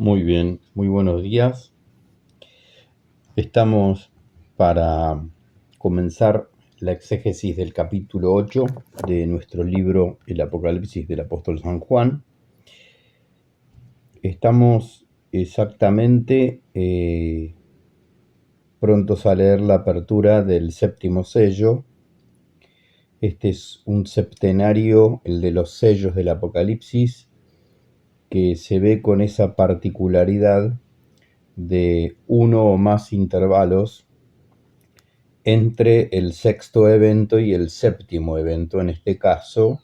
Muy bien, muy buenos días. Estamos para comenzar la exégesis del capítulo 8 de nuestro libro El Apocalipsis del Apóstol San Juan. Estamos exactamente prontos a leer la apertura del séptimo sello. Este es un septenario, el de los sellos del Apocalipsis, que se ve con esa particularidad de uno o más intervalos entre el sexto evento y el séptimo evento. En este caso,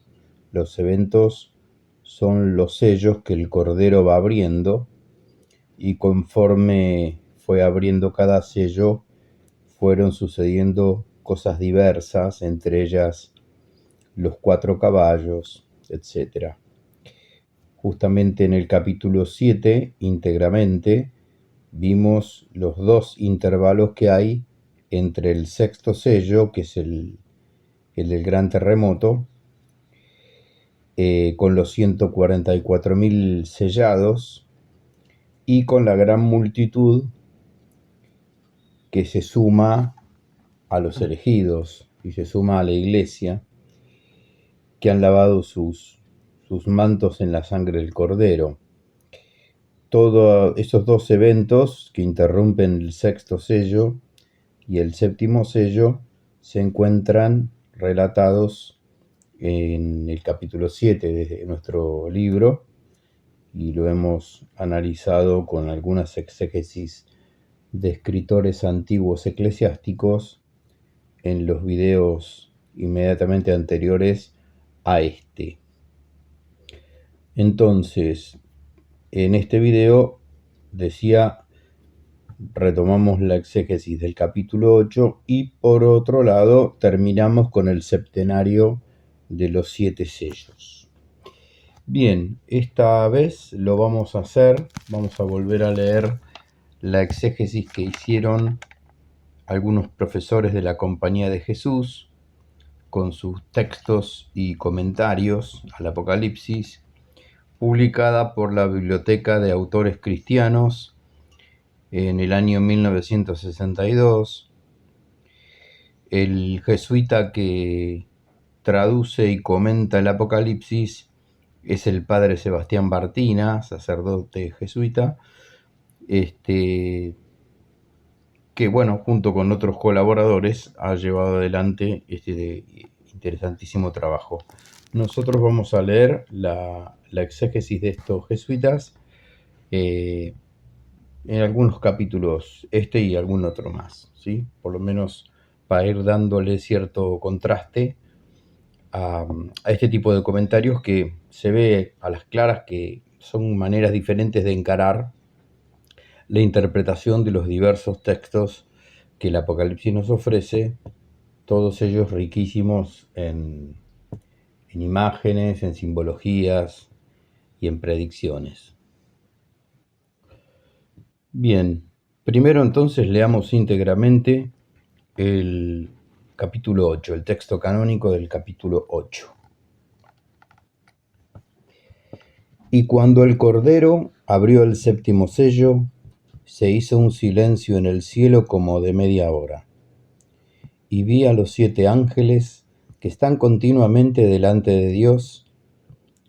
los eventos son los sellos que el Cordero va abriendo, y conforme fue abriendo cada sello, fueron sucediendo cosas diversas, entre ellas los 4 caballos, etc. Justamente en el capítulo 7, íntegramente, vimos los 2 intervalos que hay entre el sexto sello, que es el del gran terremoto, con los 144.000 sellados, y con la gran multitud que se suma a los elegidos y se suma a la iglesia, que han lavado sus mantos en la sangre del Cordero. Todos esos 2 eventos que interrumpen el sexto sello y el séptimo sello se encuentran relatados en el capítulo 7 de nuestro libro, y lo hemos analizado con algunas exégesis de escritores antiguos eclesiásticos en los videos inmediatamente anteriores a este. Entonces, en este video retomamos la exégesis del capítulo 8 y por otro lado terminamos con el septenario de los 7 sellos. Bien, esta vez lo vamos a hacer, vamos a volver a leer la exégesis que hicieron algunos profesores de la Compañía de Jesús con sus textos y comentarios al Apocalipsis, publicada por la Biblioteca de Autores Cristianos en el año 1962. El jesuita que traduce y comenta el Apocalipsis es el padre Sebastián Bartina, sacerdote jesuita, que junto con otros colaboradores ha llevado adelante este interesantísimo trabajo. Nosotros vamos a leer la exégesis de estos jesuitas en algunos capítulos, y algún otro más, ¿sí? Por lo menos para ir dándole cierto contraste a este tipo de comentarios, que se ve a las claras que son maneras diferentes de encarar la interpretación de los diversos textos que el Apocalipsis nos ofrece, todos ellos riquísimos en imágenes, en simbologías y en predicciones. Bien, primero entonces leamos íntegramente el capítulo 8, el texto canónico del capítulo 8. Y cuando el Cordero abrió el séptimo sello, se hizo un silencio en el cielo como de media hora. Y vi a los 7 ángeles que están continuamente delante de Dios,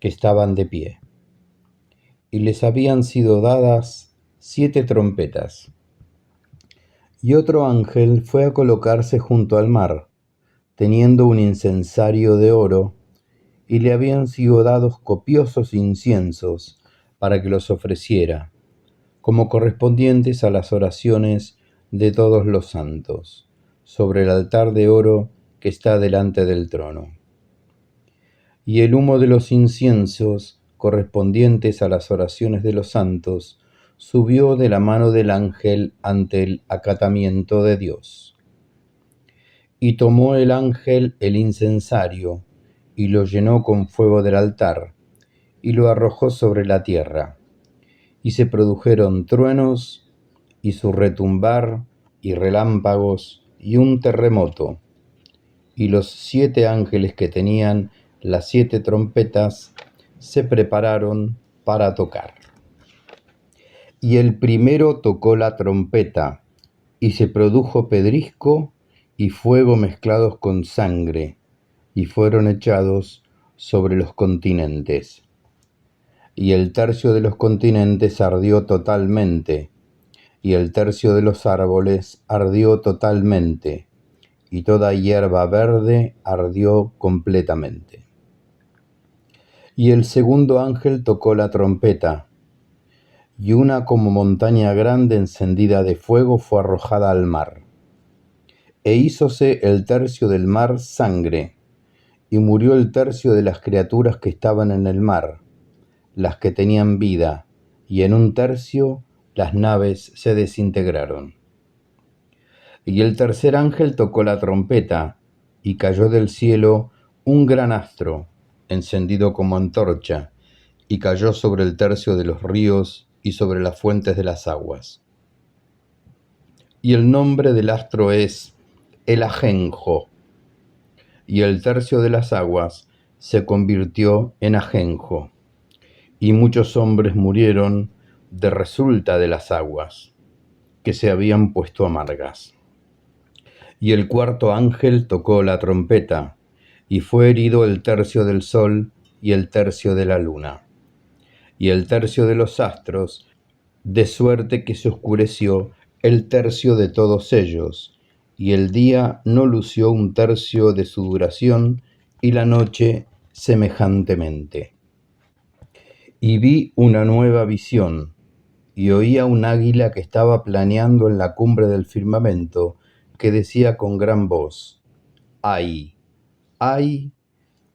que estaban de pie. Y les habían sido dadas 7 trompetas. Y otro ángel fue a colocarse junto al mar, teniendo un incensario de oro, y le habían sido dados copiosos inciensos para que los ofreciera, como correspondientes a las oraciones de todos los santos, sobre el altar de oro que está delante del trono. Y el humo de los inciensos, correspondientes a las oraciones de los santos, subió de la mano del ángel ante el acatamiento de Dios. Y tomó el ángel el incensario, y lo llenó con fuego del altar, y lo arrojó sobre la tierra. Y se produjeron truenos, y su retumbar, y relámpagos, y un terremoto. Y los 7 ángeles que tenían las 7 trompetas se prepararon para tocar. Y el primero tocó la trompeta, y se produjo pedrisco y fuego mezclados con sangre, y fueron echados sobre los continentes. Y el tercio de los continentes ardió totalmente, y el tercio de los árboles ardió totalmente, y toda hierba verde ardió completamente. Y el segundo ángel tocó la trompeta, y una como montaña grande encendida de fuego fue arrojada al mar. E hízose el tercio del mar sangre, y murió el tercio de las criaturas que estaban en el mar, las que tenían vida, y en un tercio las naves se desintegraron. Y el tercer ángel tocó la trompeta, y cayó del cielo un gran astro, encendido como antorcha, y cayó sobre el tercio de los ríos y sobre las fuentes de las aguas. Y el nombre del astro es el ajenjo, y el tercio de las aguas se convirtió en ajenjo, y muchos hombres murieron de resulta de las aguas, que se habían puesto amargas. Y el cuarto ángel tocó la trompeta, y fue herido el tercio del sol y el tercio de la luna, y el tercio de los astros, de suerte que se oscureció el tercio de todos ellos, y el día no lució un tercio de su duración, y la noche semejantemente. Y vi una nueva visión, y oía un águila que estaba planeando en la cumbre del firmamento, que decía con gran voz: ¡ay, ay,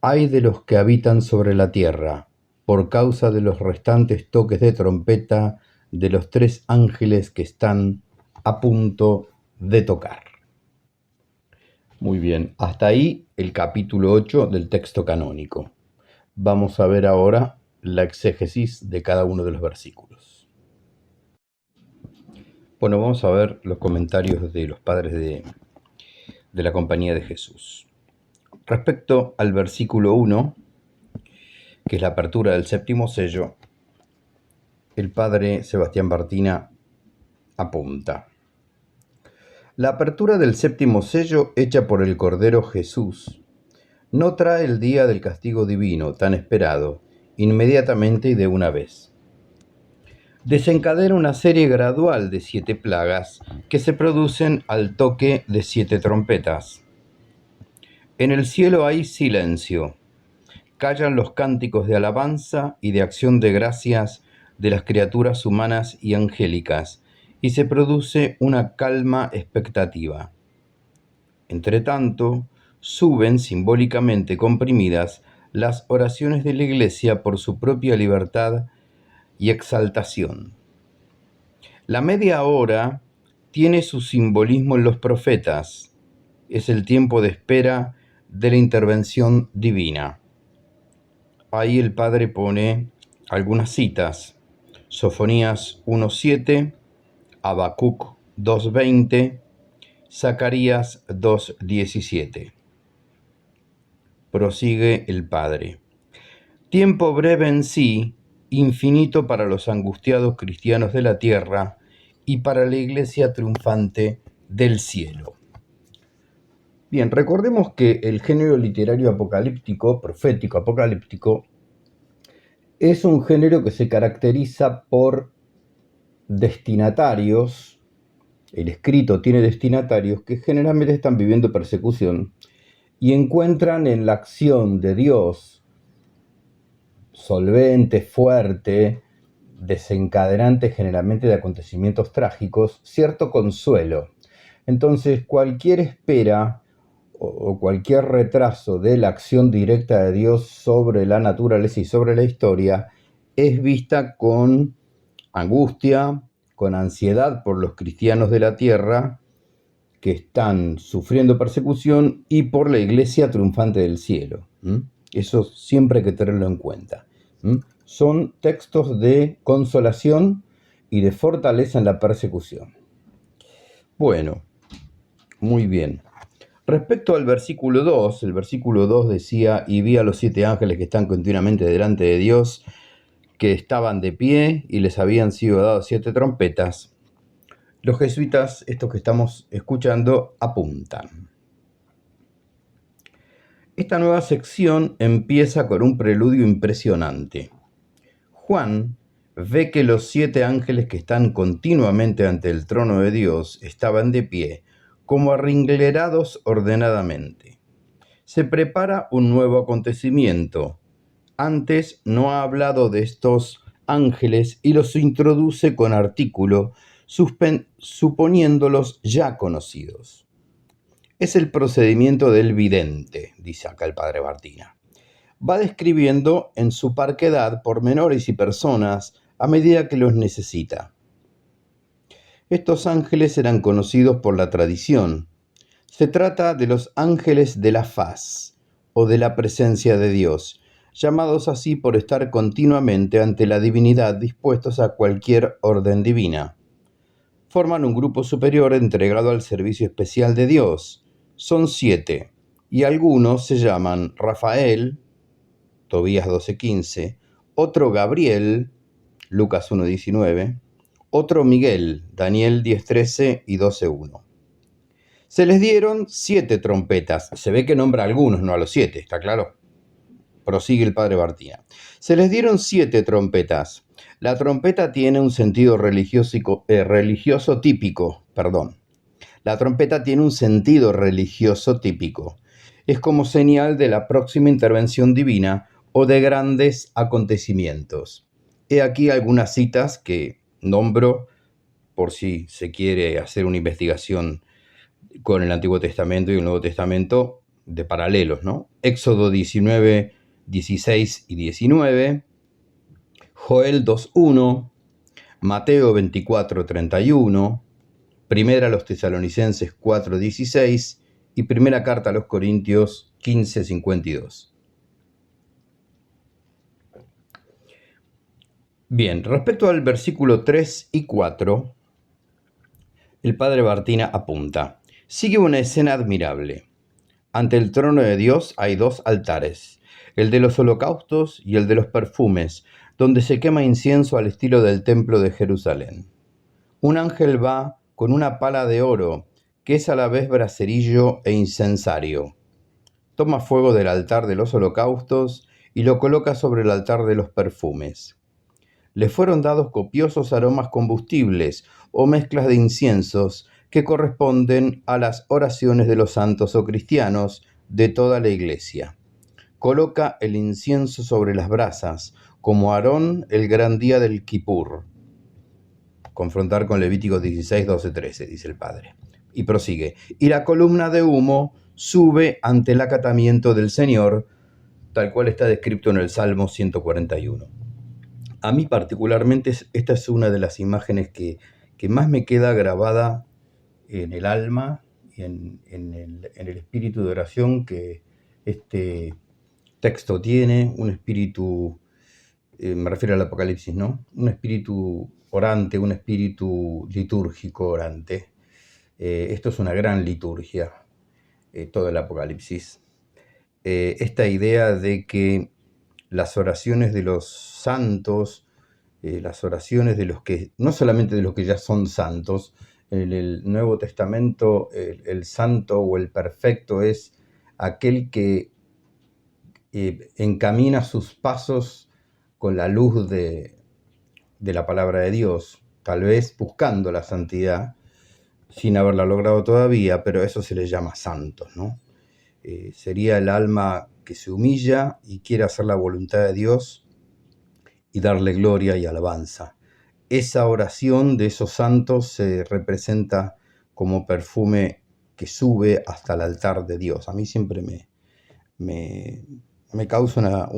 ay de los que habitan sobre la tierra, por causa de los restantes toques de trompeta de los 3 ángeles que están a punto de tocar! Muy bien, hasta ahí el capítulo 8 del texto canónico. Vamos a ver ahora la exégesis de cada uno de los versículos. Bueno, vamos a ver los comentarios de los padres de la Compañía de Jesús. Respecto al versículo 1, que es la apertura del 7º sello, el padre Sebastián Bartina apunta: la apertura del 7º sello hecha por el Cordero Jesús no trae el día del castigo divino tan esperado inmediatamente y de una vez. Desencadena una serie gradual de 7 plagas que se producen al toque de 7 trompetas. En el cielo hay silencio. Callan los cánticos de alabanza y de acción de gracias de las criaturas humanas y angélicas, y se produce una calma expectativa. Entretanto, suben simbólicamente comprimidas las oraciones de la Iglesia por su propia libertad y exaltación. La media hora tiene su simbolismo en los profetas. Es el tiempo de espera de la intervención divina. Ahí el padre pone algunas citas: Sofonías 1:7, Habacuc 2:20, Zacarías 2:17. Prosigue el padre: tiempo breve en sí, infinito para los angustiados cristianos de la tierra y para la Iglesia triunfante del cielo. Bien, recordemos que el género literario apocalíptico, profético apocalíptico, es un género que se caracteriza por destinatarios. El escrito tiene destinatarios que generalmente están viviendo persecución y encuentran en la acción de Dios, solvente, fuerte, desencadenante generalmente de acontecimientos trágicos, cierto consuelo. Entonces, cualquier espera o cualquier retraso de la acción directa de Dios sobre la naturaleza y sobre la historia es vista con angustia, con ansiedad por los cristianos de la tierra que están sufriendo persecución y por la Iglesia triunfante del cielo. Eso siempre hay que tenerlo en cuenta. Son textos de consolación y de fortaleza en la persecución. Bueno, muy bien. Respecto al versículo 2, el versículo 2 decía: y vi a los 7 ángeles que están continuamente delante de Dios, que estaban de pie y les habían sido dadas 7 trompetas, los jesuitas, estos que estamos escuchando, apuntan. Esta nueva sección empieza con un preludio impresionante. Juan ve que los 7 ángeles que están continuamente ante el trono de Dios estaban de pie, como arringlerados ordenadamente. Se prepara un nuevo acontecimiento. Antes no ha hablado de estos ángeles y los introduce con artículo, suponiéndolos ya conocidos. Es el procedimiento del vidente, dice acá el padre Bartina. Va describiendo en su parquedad pormenores y personas a medida que los necesita. Estos ángeles eran conocidos por la tradición. Se trata de los ángeles de la faz o de la presencia de Dios, llamados así por estar continuamente ante la divinidad dispuestos a cualquier orden divina. Forman un grupo superior entregado al servicio especial de Dios. Son 7, y algunos se llaman Rafael, Tobías 12:15, otro Gabriel, Lucas 1:19, otro Miguel, Daniel 10:13 y 12:1. Se les dieron 7 trompetas. Se ve que nombra a algunos, no a los 7, ¿está claro? Prosigue el padre Bartina. Se les dieron 7 trompetas. La trompeta tiene un sentido religioso típico. La trompeta tiene un sentido religioso típico. Es como señal de la próxima intervención divina o de grandes acontecimientos. He aquí algunas citas que nombro por si se quiere hacer una investigación con el Antiguo Testamento y el Nuevo Testamento de paralelos, ¿no? Éxodo 19, 16 y 19, Joel 2:1, Mateo 24, 31, Primera a los Tesalonicenses 4:16 y Primera Carta a los Corintios 15:52. Bien, respecto al versículo 3 y 4, el padre Bartina apunta: sigue una escena admirable. Ante el trono de Dios hay 2 altares, el de los holocaustos y el de los perfumes, donde se quema incienso al estilo del templo de Jerusalén. Un ángel va con una pala de oro, que es a la vez braserillo e incensario. Toma fuego del altar de los holocaustos y lo coloca sobre el altar de los perfumes. Le fueron dados copiosos aromas combustibles o mezclas de inciensos que corresponden a las oraciones de los santos o cristianos de toda la iglesia. Coloca el incienso sobre las brasas, como Aarón el gran día del Kipur. Confrontar con Levítico 16, 12, 13, dice el padre. Y prosigue. Y la columna de humo sube ante el acatamiento del Señor, tal cual está descrito en el Salmo 141. A mí particularmente esta es una de las imágenes que más me queda grabada en el alma y en el espíritu de oración que este texto tiene, un espíritu, me refiero al Apocalipsis, ¿no? Un espíritu orante, un espíritu litúrgico orante. Esto es una gran liturgia, todo el Apocalipsis. Esta idea de que las oraciones de los santos, las oraciones de los que, no solamente de los que ya son santos, en el Nuevo Testamento el santo o el perfecto es aquel que encamina sus pasos con la luz de la palabra de Dios, tal vez buscando la santidad, sin haberla logrado todavía, pero eso se le llama santos, ¿no? Sería el alma que se humilla y quiere hacer la voluntad de Dios y darle gloria y alabanza. Esa oración de esos santos se representa como perfume que sube hasta el altar de Dios. A mí siempre me causa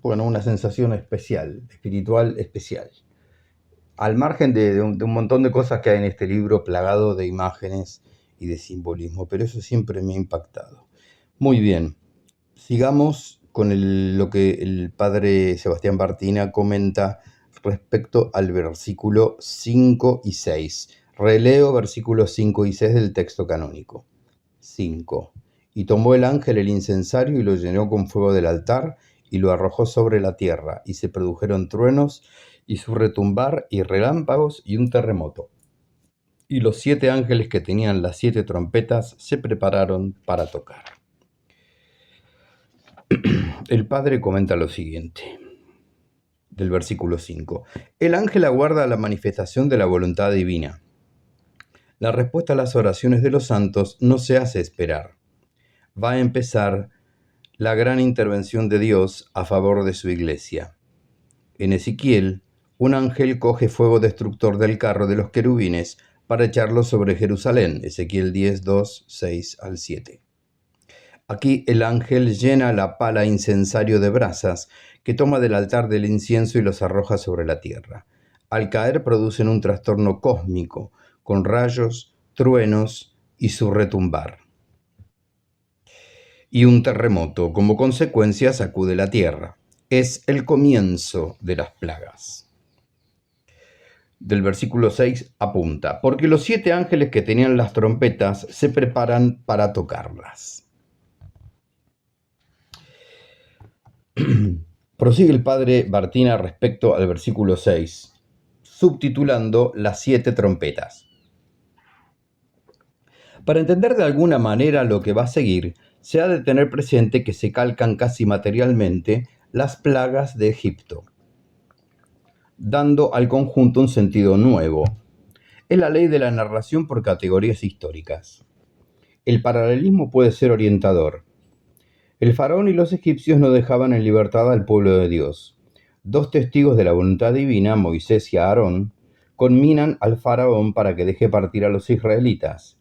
una sensación especial, espiritual especial. Al margen de un montón de cosas que hay en este libro plagado de imágenes y de simbolismo, pero eso siempre me ha impactado. Muy bien, sigamos con lo que el padre Sebastián Bartina comenta respecto al versículo 5 y 6. Releo versículos 5 y 6 del texto canónico. 5. Y tomó el ángel el incensario y lo llenó con fuego del altar y lo arrojó sobre la tierra, y se produjeron truenos, y su retumbar, y relámpagos, y un terremoto. Y los 7 ángeles que tenían las 7 trompetas se prepararon para tocar. El Padre comenta lo siguiente, del versículo 5. El ángel aguarda la manifestación de la voluntad divina. La respuesta a las oraciones de los santos no se hace esperar. Va a empezar la gran intervención de Dios a favor de su iglesia. En Ezequiel, un ángel coge fuego destructor del carro de los querubines para echarlo sobre Jerusalén. Ezequiel 10, 2, 6 al 7. Aquí el ángel llena la pala incensario de brasas que toma del altar del incienso y los arroja sobre la tierra. Al caer producen un trastorno cósmico, con rayos, truenos y su retumbar. Y un terremoto, como consecuencia, sacude la tierra. Es el comienzo de las plagas. Del versículo 6 apunta, porque los 7 ángeles que tenían las trompetas se preparan para tocarlas. Prosigue el padre Bartina respecto al versículo 6, subtitulando las 7 trompetas. Para entender de alguna manera lo que va a seguir, se ha de tener presente que se calcan casi materialmente las plagas de Egipto, dando al conjunto un sentido nuevo. Es la ley de la narración por categorías históricas. El paralelismo puede ser orientador. El faraón y los egipcios no dejaban en libertad al pueblo de Dios. 2 testigos de la voluntad divina, Moisés y Aarón, conminan al faraón para que deje partir a los israelitas.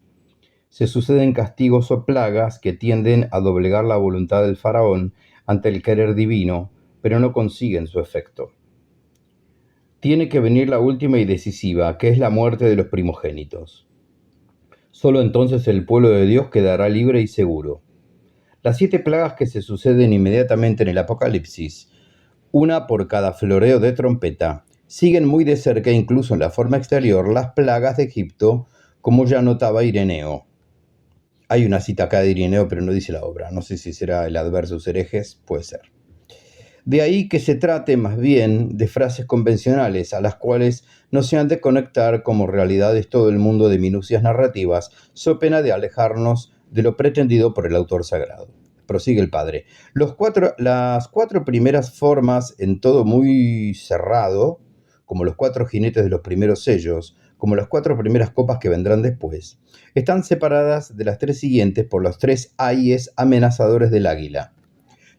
Se suceden castigos o plagas que tienden a doblegar la voluntad del faraón ante el querer divino, pero no consiguen su efecto. Tiene que venir la última y decisiva, que es la muerte de los primogénitos. Solo entonces el pueblo de Dios quedará libre y seguro. Las 7 plagas que se suceden inmediatamente en el Apocalipsis, una por cada floreo de trompeta, siguen muy de cerca, incluso en la forma exterior, las plagas de Egipto, como ya notaba Ireneo. Hay una cita acá de Ireneo, pero no dice la obra. No sé si será el Adversus Herejes, puede ser. De ahí que se trate más bien de frases convencionales a las cuales no se han de conectar como realidades todo el mundo de minucias narrativas, so pena de alejarnos de lo pretendido por el autor sagrado. Prosigue el padre. Las 4 primeras formas en todo muy cerrado, como los 4 jinetes de los primeros sellos, como las 4 primeras copas que vendrán después, están separadas de las 3 siguientes por los 3 ayes amenazadores del águila.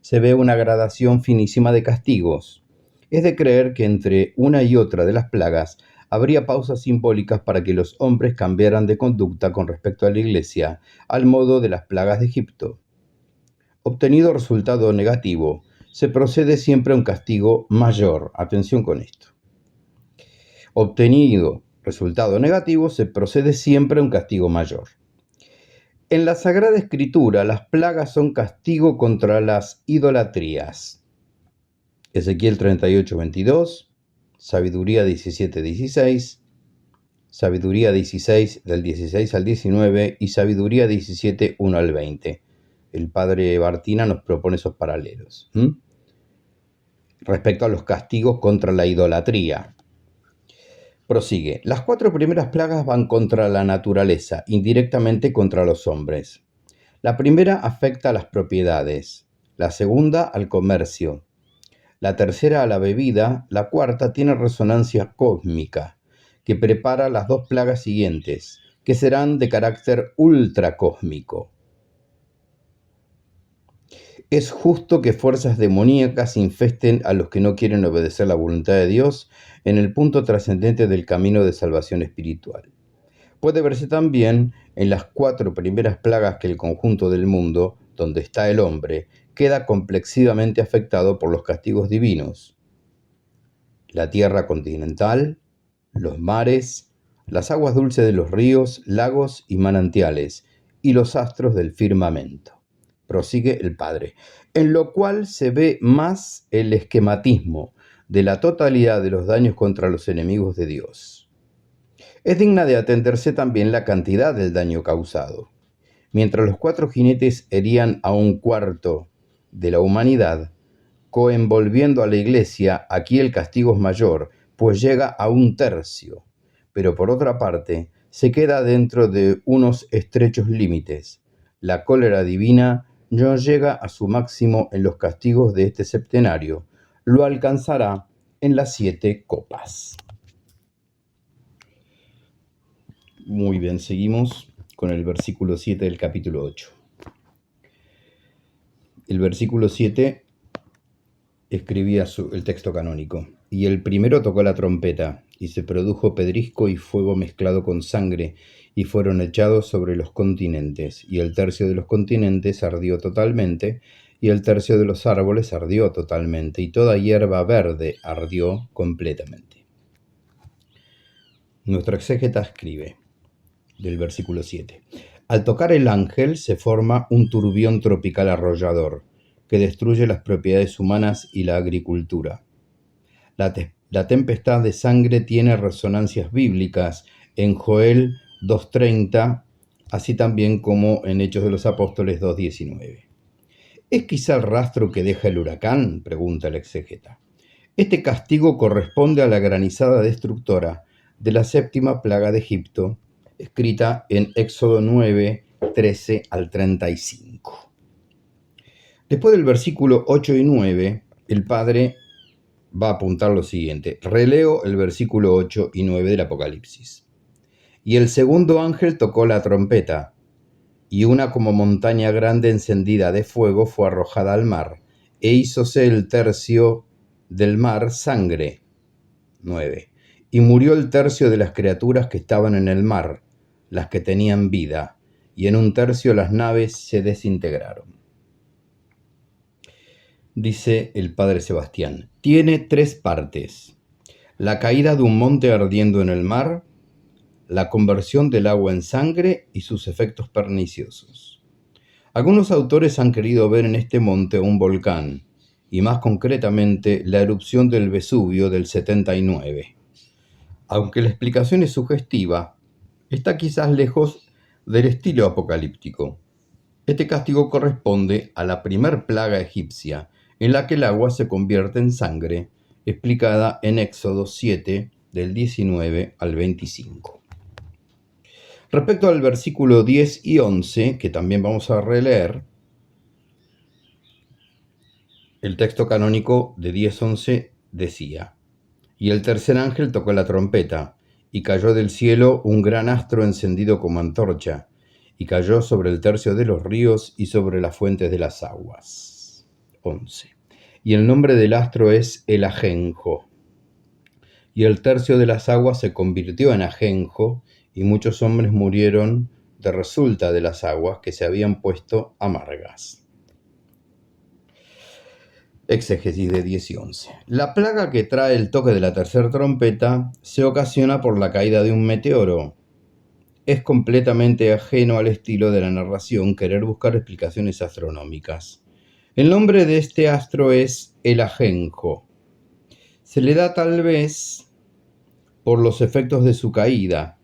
Se ve una gradación finísima de castigos. Es de creer que entre una y otra de las plagas habría pausas simbólicas para que los hombres cambiaran de conducta con respecto a la iglesia, al modo de las plagas de Egipto. Obtenido resultado negativo, se procede siempre a un castigo mayor. Atención con esto. Obtenido resultado negativo, se procede siempre a un castigo mayor. En la Sagrada Escritura, las plagas son castigo contra las idolatrías. Ezequiel 38, 22, Sabiduría 17, 16, Sabiduría 16, del 16 al 19 y Sabiduría 17, 1 al 20. El padre Bartina nos propone esos paralelos. Respecto a los castigos contra la idolatría. Prosigue. Las 4 primeras plagas van contra la naturaleza, indirectamente contra los hombres. La primera afecta a las propiedades, la segunda al comercio, la tercera a la bebida, la cuarta tiene resonancia cósmica, que prepara las 2 plagas siguientes, que serán de carácter ultracósmico. Es justo que fuerzas demoníacas infesten a los que no quieren obedecer la voluntad de Dios en el punto trascendente del camino de salvación espiritual. Puede verse también en las 4 primeras plagas que el conjunto del mundo, donde está el hombre, queda complexivamente afectado por los castigos divinos. La tierra continental, los mares, las aguas dulces de los ríos, lagos y manantiales, y los astros del firmamento. Prosigue el padre, en lo cual se ve más el esquematismo de la totalidad de los daños contra los enemigos de Dios. Es digna de atenderse también la cantidad del daño causado. Mientras los 4 jinetes herían a 1/4 de la humanidad, coenvolviendo a la Iglesia, aquí el castigo es mayor, pues llega a 1/3, pero por otra parte se queda dentro de unos estrechos límites. La cólera divina no llega a su máximo en los castigos de este septenario, lo alcanzará en las 7 copas. Muy bien, seguimos con el versículo 7 del capítulo 8. El versículo 7 escribía el texto canónico. Y el primero tocó la trompeta, y se produjo pedrisco y fuego mezclado con sangre, y fueron echados sobre los continentes, y el tercio de los continentes ardió totalmente, y el tercio de los árboles ardió totalmente, y toda hierba verde ardió completamente. Nuestra exégeta escribe, del versículo 7, al tocar el ángel se forma un turbión tropical arrollador, que destruye las propiedades humanas y la agricultura. La tempestad de sangre tiene resonancias bíblicas en Joel 2:30, así también como en Hechos de los Apóstoles 2:19. ¿Es quizá el rastro que deja el huracán?, pregunta el exégeta. Este castigo corresponde a la granizada destructora de la 7ª plaga de Egipto, escrita en Éxodo 9:13 al 35. Después del versículo 8 y 9, el Padre va a apuntar lo siguiente. Releo el versículo 8 y 9 del Apocalipsis. Y el segundo ángel tocó la trompeta, y una como montaña grande encendida de fuego fue arrojada al mar, e hízose el tercio del mar sangre. 9. Y murió el tercio de las criaturas que estaban en el mar, las que tenían vida, y en 1/3 las naves se desintegraron. Dice el padre Sebastián, tiene 3 partes: la caída de un monte ardiendo en el mar, la conversión del agua en sangre y sus efectos perniciosos. Algunos autores han querido ver en este monte un volcán, y más concretamente la erupción del Vesubio del 79. Aunque la explicación es sugestiva, está quizás lejos del estilo apocalíptico. Este castigo corresponde a la primer plaga egipcia, en la que el agua se convierte en sangre, explicada en Éxodo 7, del 19 al 25. Respecto al versículo 10 y 11, que también vamos a releer, el texto canónico de 10:11 decía, y el tercer ángel tocó la trompeta, y cayó del cielo un gran astro encendido como antorcha, y cayó sobre el tercio de los ríos y sobre las fuentes de las aguas. 11. Y el nombre del astro es el ajenjo. Y el tercio de las aguas se convirtió en ajenjo, y muchos hombres murieron de resulta de las aguas que se habían puesto amargas. Exégesis de 10 y 11. La plaga que trae el toque de la tercera trompeta se ocasiona por la caída de un meteoro. Es completamente ajeno al estilo de la narración querer buscar explicaciones astronómicas. El nombre de este astro es el ajenjo. Se le da tal vez por los efectos de su caída.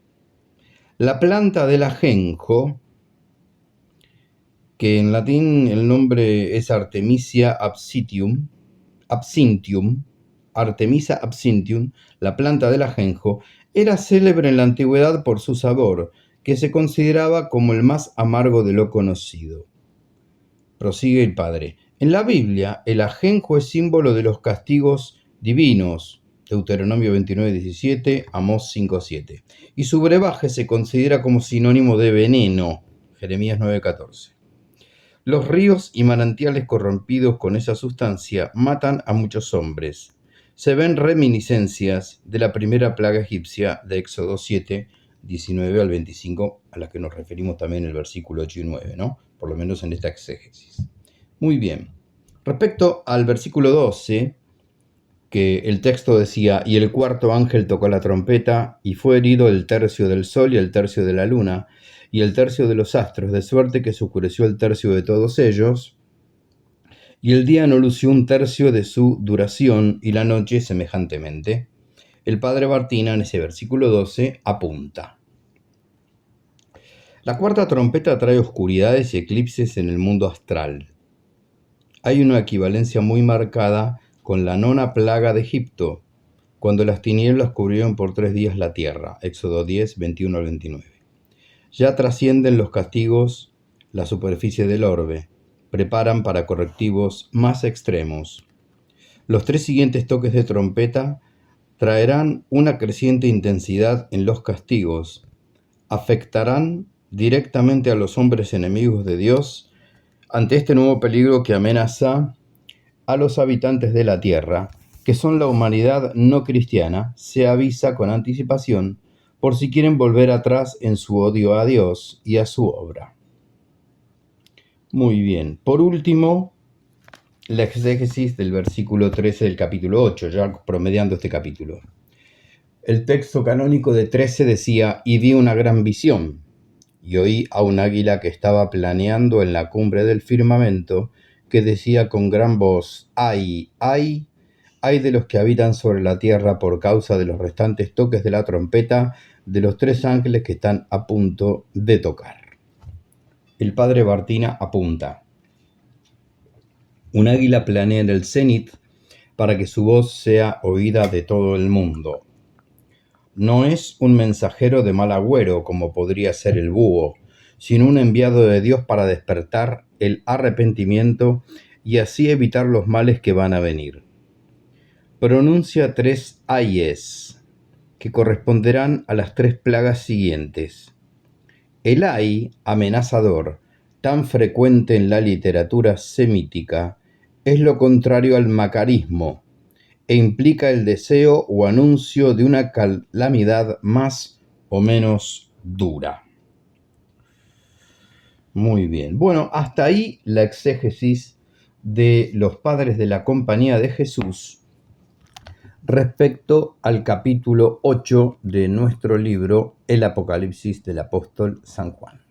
La planta del ajenjo, que en latín el nombre es Artemisia absinthium, Artemisa absinthium, la planta del ajenjo, era célebre en la antigüedad por su sabor, que se consideraba como el más amargo de lo conocido. Prosigue el padre. En la Biblia, el ajenjo es símbolo de los castigos divinos, Deuteronomio 29:17, Amós 5:7, y su brebaje se considera como sinónimo de veneno, Jeremías 9:14. Los ríos y manantiales corrompidos con esa sustancia matan a muchos hombres. Se ven reminiscencias de la primera plaga egipcia de Éxodo 7, 19 al 25, a la que nos referimos también en el versículo 8 y 9, ¿no? Por lo menos en esta exégesis. Muy bien. Respecto al versículo 12, que el texto decía, y el cuarto ángel tocó la trompeta, y fue herido el tercio del sol y el tercio de la luna, y el tercio de los astros, de suerte que se oscureció el tercio de todos ellos, y el día no lució 1/3 de su duración, y la noche semejantemente. El padre Bartina, en ese versículo 12, apunta. La cuarta trompeta trae oscuridades y eclipses en el mundo astral. hay una equivalencia muy marcada con la nona plaga de Egipto, cuando las tinieblas cubrieron por 3 días la tierra. Éxodo 10, 21 al 29. Ya trascienden los castigos la superficie del orbe, preparan para correctivos más extremos. Los 3 siguientes toques de trompeta traerán una creciente intensidad en los castigos, afectarán directamente a los hombres enemigos de Dios ante este nuevo peligro que amenaza a los habitantes de la tierra, que son la humanidad no cristiana. Se avisa con anticipación por si quieren volver atrás en su odio a Dios y a su obra. Muy bien. Por último, la exégesis del versículo 13 del capítulo 8, ya promediando este capítulo. El texto canónico de 13 decía: y vi una gran visión, y oí a un águila que estaba planeando en la cumbre del firmamento, que decía con gran voz: ¡ay, ay! ¡Ay de los que habitan sobre la tierra por causa de los restantes toques de la trompeta de los 3 ángeles que están a punto de tocar! El padre Bartina apunta: un águila planea en el cenit para que su voz sea oída de todo el mundo. No es un mensajero de mal agüero como podría ser el búho, sino un enviado de Dios para despertar el arrepentimiento y así evitar los males que van a venir. Pronuncia 3 ayes, que corresponderán a las 3 plagas siguientes. El ay, amenazador, tan frecuente en la literatura semítica, es lo contrario al macarismo, e implica el deseo o anuncio de una calamidad más o menos dura. Muy bien. Bueno, hasta ahí la exégesis de los padres de la Compañía de Jesús respecto al capítulo 8 de nuestro libro, El Apocalipsis del apóstol San Juan.